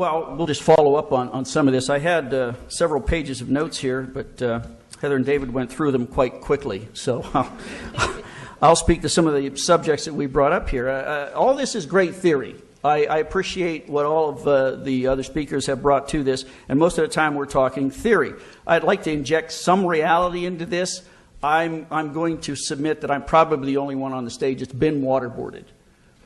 Well, we'll just follow up on some of this. I had several pages of notes here, but Heather and David went through them quite quickly. So I'll speak to some of the subjects that we brought up here. All this is great theory. I appreciate what all of the other speakers have brought to this, and most of the time we're talking theory. I'd like to inject some reality into this. I'm going to submit that I'm probably the only one on the stage that's been waterboarded.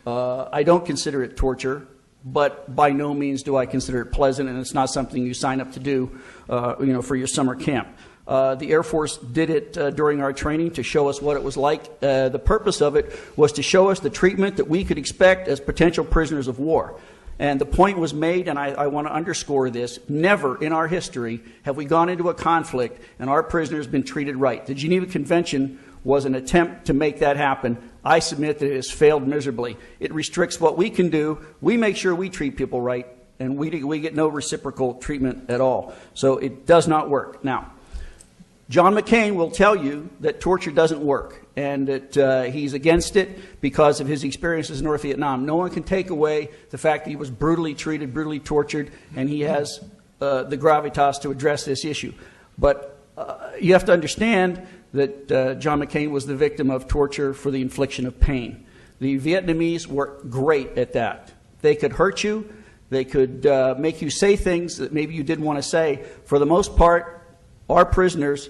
I don't consider it torture, but by no means do I consider it pleasant, and it's not something you sign up to do, for your summer camp. The Air Force did it during our training to show us what it was like. The purpose of it was to show us the treatment that we could expect as potential prisoners of war. And the point was made, and I want to underscore this, never in our history have we gone into a conflict and our prisoners been treated right. The Geneva Convention was an attempt to make that happen. I submit that it has failed miserably. It restricts what we can do. We make sure we treat people right, and we get no reciprocal treatment at all. So it does not work. Now, John McCain will tell you that torture doesn't work and that he's against it because of his experiences in North Vietnam. No one can take away the fact that he was brutally treated, brutally tortured, and he has the gravitas to address this issue. But you have to understand that John McCain was the victim of torture for the infliction of pain. The Vietnamese were great at that. They could hurt you. They could make you say things that maybe you didn't want to say. For the most part, our prisoners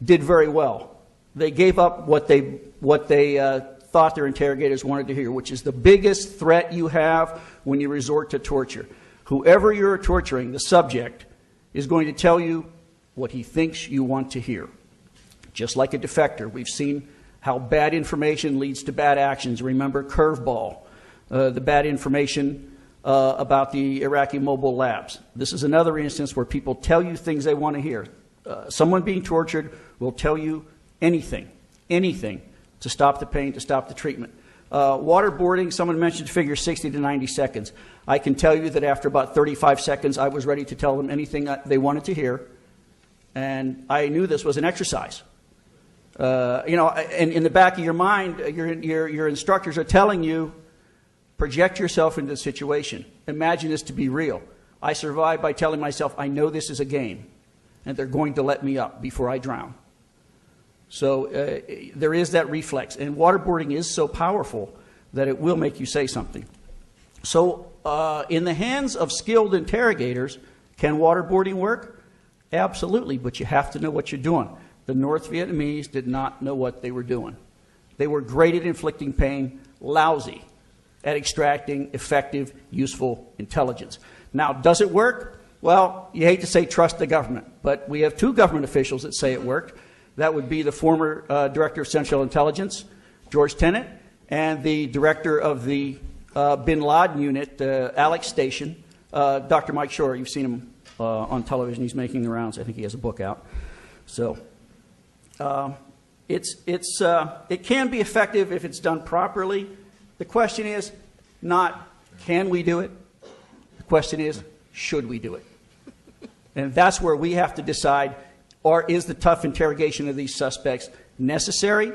did very well. They gave up what they thought their interrogators wanted to hear, which is the biggest threat you have when you resort to torture. Whoever you're torturing, the subject, is going to tell you what he thinks you want to hear. Just like a defector, we've seen how bad information leads to bad actions. Remember Curveball, the bad information about the Iraqi mobile labs. This is another instance where people tell you things they want to hear. Someone being tortured will tell you anything to stop the pain, to stop the treatment. Waterboarding, someone mentioned figure 60 to 90 seconds. I can tell you that after about 35 seconds, I was ready to tell them anything they wanted to hear, and I knew this was an exercise. And in the back of your mind, your instructors are telling you, project yourself into the situation. Imagine this to be real. I survived by telling myself, I know this is a game, and they're going to let me up before I drown. So there is that reflex, and waterboarding is so powerful that it will make you say something. So in the hands of skilled interrogators, can waterboarding work? Absolutely, but you have to know what you're doing. The North Vietnamese did not know what they were doing. They were great at inflicting pain, lousy at extracting effective, useful intelligence. Now, does it work? Well, you hate to say trust the government, but we have two government officials that say it worked. That would be the former Director of Central Intelligence, George Tenet, and the Director of the Bin Laden Unit, Alex Station, Dr. Mike Shore. You've seen him on television. He's making the rounds. I think he has a book out. So it can be effective if it's done properly. The question is not can we do it? The question is should we do it? And that's where we have to decide, or is the tough interrogation of these suspects necessary?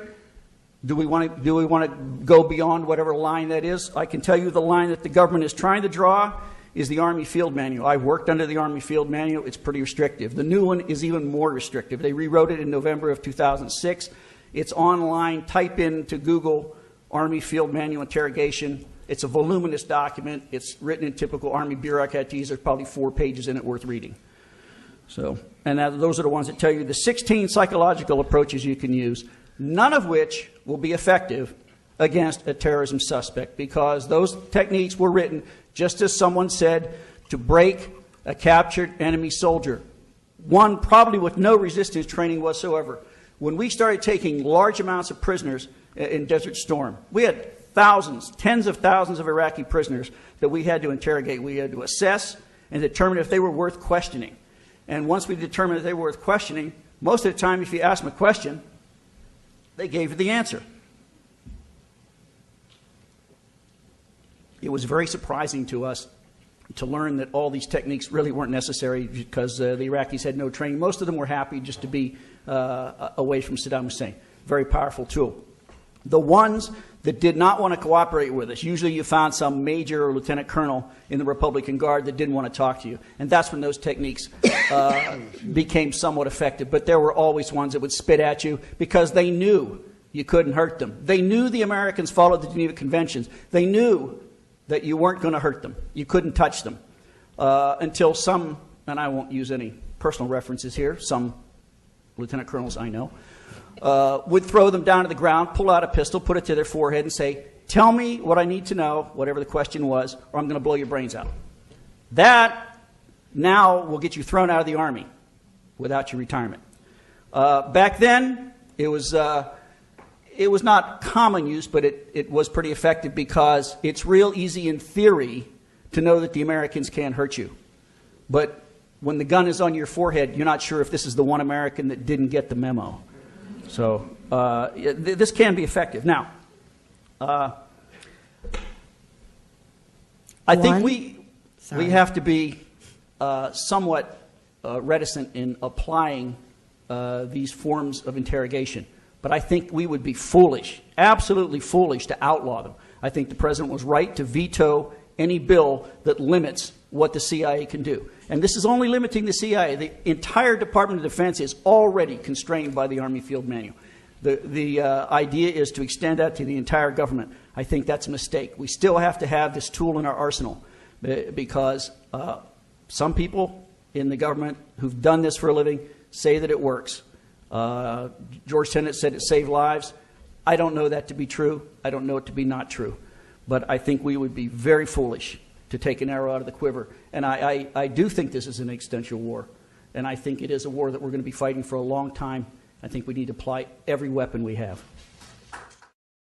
Do we want to go beyond whatever line that is? I can tell you the line that the government is trying to draw is the Army Field Manual. I worked under the Army Field Manual. It's pretty restrictive. The new one is even more restrictive. They rewrote it in November of 2006. It's online. Type into Google Army Field Manual Interrogation. It's a voluminous document. It's written in typical Army bureaucratese. There's probably 4 pages in it worth reading. So, and those are the ones that tell you the 16 psychological approaches you can use, none of which will be effective against a terrorism suspect, because those techniques were written, just as someone said, to break a captured enemy soldier, one probably with no resistance training whatsoever. When we started taking large amounts of prisoners in Desert Storm, we had thousands, tens of thousands of Iraqi prisoners that we had to interrogate. We had to assess and determine if they were worth questioning. And once we determined if they were worth questioning, most of the time, if you asked them a question, they gave you the answer. It was very surprising to us to learn that all these techniques really weren't necessary because the Iraqis had no training. Most of them were happy just to be away from Saddam Hussein. Very powerful tool. The ones that did not want to cooperate with us, usually you found some major or lieutenant colonel in the Republican Guard that didn't want to talk to you. And that's when those techniques became somewhat effective. But there were always ones that would spit at you because they knew you couldn't hurt them. They knew the Americans followed the Geneva Conventions. They knew that you weren't going to hurt them. You couldn't touch them. Until some, and I won't use any personal references here, some lieutenant colonels I know, would throw them down to the ground, pull out a pistol, put it to their forehead, and say, "Tell me what I need to know," whatever the question was, "or I'm going to blow your brains out." That now will get you thrown out of the Army without your retirement. Back then, it was not common use, but it was pretty effective because it's real easy in theory to know that the Americans can't hurt you. But when the gun is on your forehead, you're not sure if this is the one American that didn't get the memo. So this can be effective. Now, I think we have to be somewhat reticent in applying these forms of interrogation. But I think we would be foolish, absolutely foolish, to outlaw them. I think the president was right to veto any bill that limits what the CIA can do. And this is only limiting the CIA. The entire Department of Defense is already constrained by the Army Field Manual. The idea is to extend that to the entire government. I think that's a mistake. We still have to have this tool in our arsenal because some people in the government who've done this for a living say that it works. George Tenet said it saved lives. I don't know that to be true. I don't know it to be not true. But I think we would be very foolish to take an arrow out of the quiver. And I do think this is an existential war. And I think it is a war that we're going to be fighting for a long time. I think we need to apply every weapon we have.